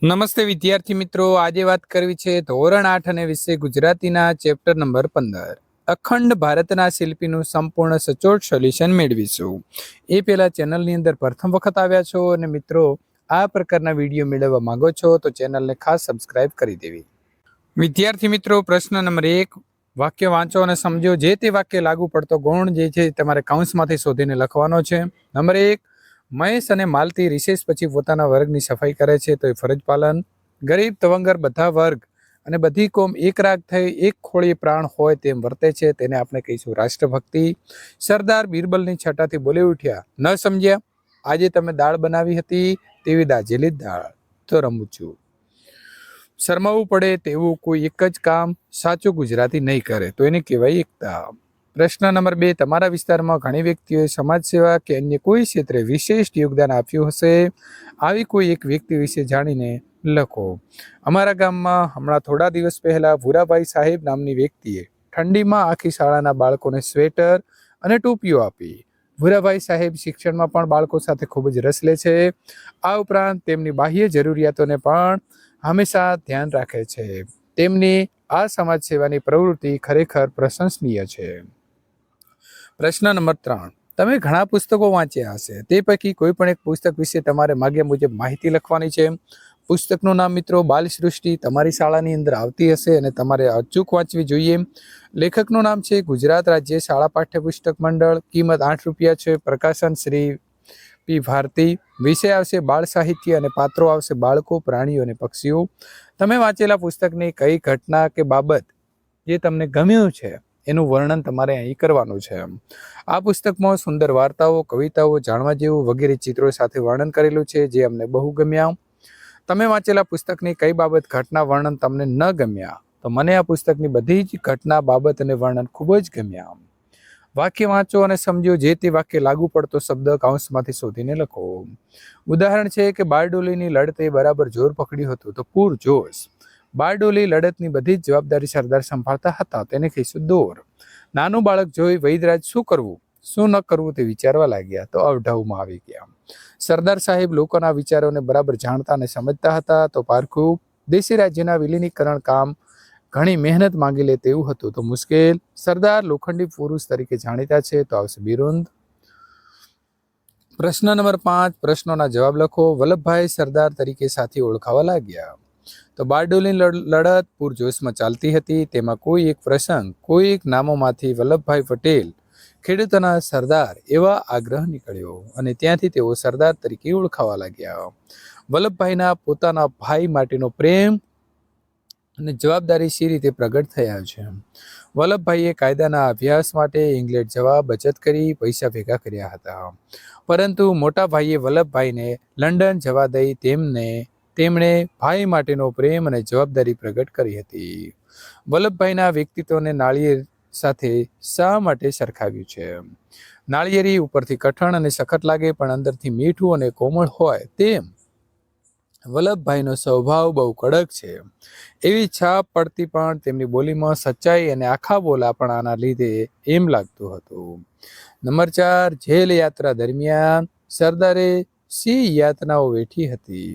નમસ્તે વિદ્યાર્થી મિત્રો, આજે વાત કરવી છે ધોરણ 8 અને વિષય ગુજરાતીના ચેપ્ટર નંબર 15 અખંડ ભારતના શિલ્પીનું સંપૂર્ણ સચોટ સોલ્યુશન મેળવીશું. એ પહેલા ચેનલની અંદર પ્રથમ વખત આવ્યા છો અને મિત્રો આ પ્રકારના વિડીયો મેળવવા માંગો છો તો ચેનલને ખાસ સબસ્ક્રાઇબ કરી દેવી. વિદ્યાર્થી મિત્રો, પ્રશ્ન નંબર 1, વાક્ય વાંચો અને સમજો. જે તે વાક્ય લાગુ પડતો ગુણ જે છે તમારે કૌંસમાંથી શોધીને લખવાનો છે. નંબર 1, મહેશ અને માલતી રિસેસ પછી પોતાના વર્ગની સફાઈ કરે છે તો એ ફરજ પાલન. ગરીબ તવંગર બધા વર્ગ અને બધી કોમ એક રાગ થઈ એક ખોળીએ પ્રાણ હોય તેમ વર્તે છે, તેને આપણે કહીશું રાષ્ટ્રભક્તિ. સરદાર બિરબલની છટાથી બોલી ઉઠ્યા, ન સમજ્યા? આજે તમે દાળ બનાવી હતી તેવી દાજેલી દાળ તો રમું છું. શરમાવવું પડે તેવું કોઈ એક જ કામ સાચું ગુજરાતી નહીં કરે તો એને કહેવાય એકતા. પ્રશ્ન નંબર 2, તમારા વિસ્તારમાં ઘણી વ્યક્તિઓએ સમાજ સેવા કે અન્ય કોઈ ક્ષેત્રે વિશેષ યોગદાન આપ્યું હશે. આવી કોઈ એક વ્યક્તિ વિશે જાણીને લખો. અમારા ગામમાં હમણાં થોડા દિવસ પહેલા ભૂરાભાઈ સાહેબ નામની વ્યક્તિએ ઠંડીમાં આખી શાળાના બાળકોને સ્વેટર અને ટોપીઓ આપી. ભૂરાભાઈ સાહેબ શિક્ષણમાં પણ બાળકો સાથે ખૂબ જ રસ લે છે. આ ઉપરાંત તેમની બાહ્ય જરૂરિયાતોને પણ હંમેશા ધ્યાન રાખે છે. તેમની આ સમાજ સેવાની પ્રવૃત્તિ ખરેખર પ્રશંસનીય છે. પ્રશ્ન નંબર 3, તમે ઘણા પુસ્તકો વાંચ્યા હશે. તે પૈકી કોઈ પણ એક પુસ્તક વિશે તમારે માગ્યા મુજબ માહિતી લખવાની છે. પુસ્તકનું નામ મિત્રો બાલસૃષ્ટિ તમારી શાળાની અંદર આવતી હશે અને તમારે અચૂક વાંચવી જોઈએ. લેખકનું નામ છે ગુજરાત રાજ્ય શાળા પાઠ્યપુસ્તક મંડળ. કિંમત 8 રૂપિયા છે. પ્રકાશન શ્રી પી ભારતી. વિષય આવશે બાળ સાહિત્ય અને પાત્રો આવશે બાળકો, પ્રાણીઓ અને પક્ષીઓ. તમે વાંચેલા પુસ્તકની કઈ ઘટના કે બાબત જે તમને ગમ્યું છે એનું વર્ણન તમારે અહીં કરવાનું છે. આ પુસ્તકમાં સુંદર વાર્તાઓ, કવિતાઓ, જાણવા જેવું વગેરે ચિત્રો સાથે વર્ણન કરેલું છે જે અમને બહુ ગમ્યા. તમે વાંચેલા પુસ્તકની કઈ બાબત, ઘટના, વર્ણન તમને ન ગમ્યા તો મને આ પુસ્તકની બધી જ ઘટના, બાબત અને વર્ણન ખૂબ જ ગમ્યા. વાક્ય વાંચો અને સમજો. જે તે વાક્ય લાગુ પડતો શબ્દ કૌંસમાંથી શોધીને લખો. ઉદાહરણ છે કે બારડોલીની લડતે બરાબર જોર પકડ્યું હતું તો પૂરજોશ. બારડોલી લડતની બધી જ જવાબદારી સરદાર સંભાળતા હતા, તેને કહીશું દોર. નાનું બાળક જોઈ વૈદરાજ શું કરવું શું ન કરવું તે વિચારવા લાગ્યા તો અવઢવમાં આવી ગયા. સરદાર સાહેબ લોકોના વિચારોને બરાબર જાણતા અને સમજતા હતા તો પારખું. દેશી રાજ્યના વિલીનીકરણ કામ ઘણી મહેનત માંગી લે તેવું હતું તો મુશ્કેલ. સરદાર લોખંડી પુરુષ તરીકે જાણીતા છે તો આવશે બિરુંદ. પ્રશ્ન નંબર 5, પ્રશ્નોના જવાબ લખો. વલ્લભભાઈ સરદાર તરીકે સાથી ઓળખાવા લાગ્યા. તો બારડોલીની લડત પૂરજોશમાં ચાલતી હતી. તેમાં કોઈ એક પ્રસંગ, કોઈ એક નામોમાંથી વલ્લભભાઈ પટેલ ખેડૂતોના સરદાર એવા આગ્રહ નીકળ્યો અને ત્યાંથી તેઓ સરદાર તરીકે ઓળખાવા લાગ્યા. વલ્લભભાઈના પોતાના ભાઈ માટેનો પ્રેમ અને જવાબદારી સી રીતે પ્રગટ થયા છે. વલ્લભભાઈએ કાયદાના અભ્યાસ માટે ઇંગ્લેન્ડ જવા બચત કરી પૈસા ભેગા કર્યા હતા, પરંતુ મોટા ભાઈએ વલ્લભભાઈને લંડન જવા દઈ તેમણે ભાઈ માટેનો પ્રેમ અને જવાબદારી પ્રગટ કરી હતી. વલ્લભભાઈના વ્યક્તિત્વને નાળિયેર સાથે શા માટે સરખાવ્યું છે? નાળિયેરી ઉપરથી કઠણ અને સખત લાગે પણ અંદરથી મીઠું અને કોમળ હોય તેમ વલ્લભભાઈનો સ્વભાવ બહુ કડક છે એવી છાપ પડતી, પણ તેમની બોલીમાં સચ્ચાઈ અને આખા બોલાપણાના લીધે એમ લાગતું હતું. નંબર 4, જેલ યાત્રા દરમિયાન સરદારે સી યાતનાઓ વેઠી હતી?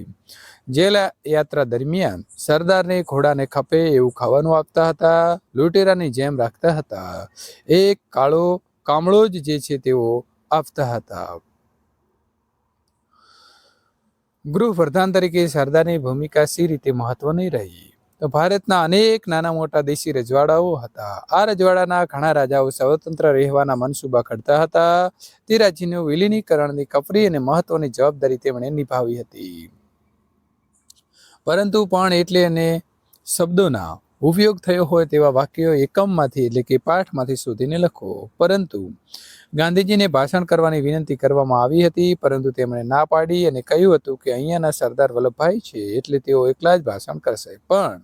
જેલ યાત્રા દરમિયાન સરદારને ઘોડાને ખપે એવું ખાવાનું આપતા હતા, લૂંટેરાની જેમ રાખતા હતા. એક કામળો જ જે છે તેઓ આપતા હતા. ગૃહપ્રધાન તરીકે સરદારની ભૂમિકા સી રીતે મહત્વની રહી? તો ભારતના અનેક નાના મોટા દેશી રજવાડાઓ હતા. આ રજવાડાના ઘણા રાજાઓ સ્વતંત્ર રહેવાના મનસૂબા ઘડતા હતા. તે રાજ્યનું વિલીનીકરણની કપરી અને મહત્વની જવાબદારી તેમણે નિભાવી હતી. પરંતુ પણ એટલે અને શબ્દોના ઉપયોગ થયો હોય તેવા વાક્યો એકમમાંથી એટલે કે પાઠમાંથી શોધીને લખો. પરંતુ ગાંધીજીને ભાષણ કરવાની વિનંતી કરવામાં આવી હતી, પરંતુ તેમણે ના પાડી અને કહ્યું હતું કે અહીંયાના સરદાર વલ્લભભાઈ છે એટલે તેઓ એકલા જ ભાષણ કરશે. પણ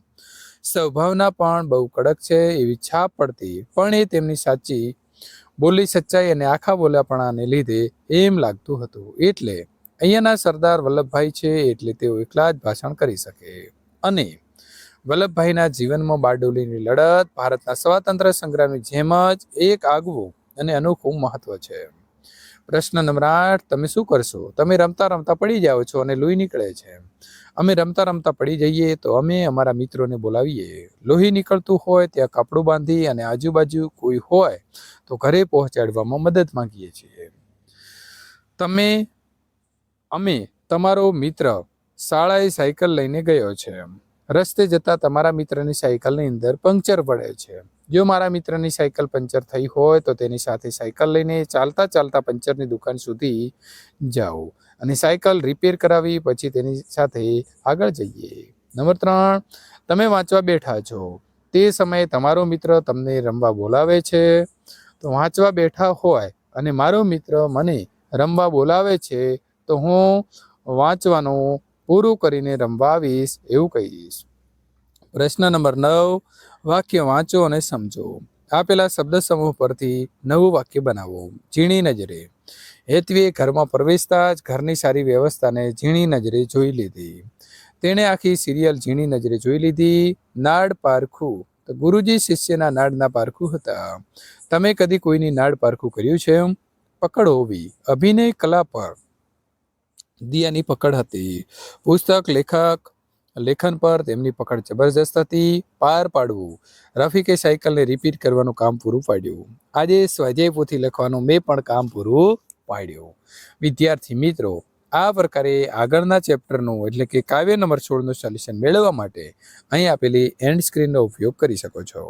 સ્વભાવના પણ બહુ કડક છે એવી છાપ પડતી, પણ એ તેમની સાચી બોલી, સચ્ચાઈ અને આખા બોલાપણાને લીધે એમ લાગતું હતું એટલે અહીંયાના સરદાર વલ્લભભાઈ છે એટલે તેઓ એકલા જ ભાષણ કરી શકે. અને વલ્લભભાઈના જીવનમાં બારડોલીની લડત ભારતના સ્વાતંત્ર્ય સંગ્રામની જેમ જ એક આગવું અને અનોખું મહત્વ છે. પ્રશ્ન નંબર 8, તમે શું કરશો? તમે રમતા રમતા પડી જાઓ છો અને લોહી નીકળે છે. અમે રમતા રમતા પડી જઈએ તો અમે અમારા મિત્રોને બોલાવીએ. લોહી નીકળતું હોય ત્યાં કપડું બાંધી અને આજુબાજુ કોઈ હોય તો ઘરે પહોંચાડવામાં મદદ માંગીએ છીએ. અમે તમારો મિત્ર શાળાએ સાયકલ લઈને ગયો છે. રસ્તે જતા તમારા મિત્રની સાયકલની અંદર પંક્ચર પડે છે. જો મારા મિત્રની સાયકલ પંચર થઈ હોય તો તેની સાથે સાયકલ લઈને ચાલતા ચાલતા પંચરની દુકાન સુધી જાઓ અને સાયકલ રિપેર કરાવી પછી તેની સાથે આગળ જઈએ. નંબર 3, તમે વાંચવા બેઠા છો. તે સમયે તમારો મિત્ર તમને રમવા બોલાવે છે. તો વાંચવા બેઠા હોય અને મારો મિત્ર મને રમવા બોલાવે છે તો હું વાંચવાનું પૂરું કરીને રમવા આવીશ એવું કહીશ. પ્રશ્ન નંબર 9, વાક્ય વાંચો અને સમજો. આપેલા શબ્દ સમૂહ પરથી નવું વાક્ય બનાવો. ઝીણી નજરે. હેતવીએ ઘરમાં પ્રવેશતા જ ઘરની સારી વ્યવસ્થાને ઝીણી નજરે જોઈ લીધી. તેણે આખી સિરિયલ ઝીણી નજરે જોઈ લીધી. નાડ પારખું. તો ગુરુજી શિષ્યના નાડના પારખું હતા. તમે કદી કોઈની નાડ પારખું કર્યું છે? પકડ હોવી. અભિનય કલા પર દિયાની પકડ હતી. પુસ્તક લેખન પર તેમની પકડ જબરજસ્ત હતી. પાર પાડવું. રફીકે સાયકલને રિપીટ કરવાનું કામ પૂરું પાડ્યું. આજે સ્વાધ્યાય પોથી લખવાનું મેં પણ કામ પૂરું પાડ્યું. વિદ્યાર્થી મિત્રો, આ પ્રકારે આગળના ચેપ્ટરનું એટલે કે કાવ્ય નંબર 16નું સોલ્યુશન મેળવવા માટે અહીં આપેલી એન્ડ સ્ક્રીનનો ઉપયોગ કરી શકો છો.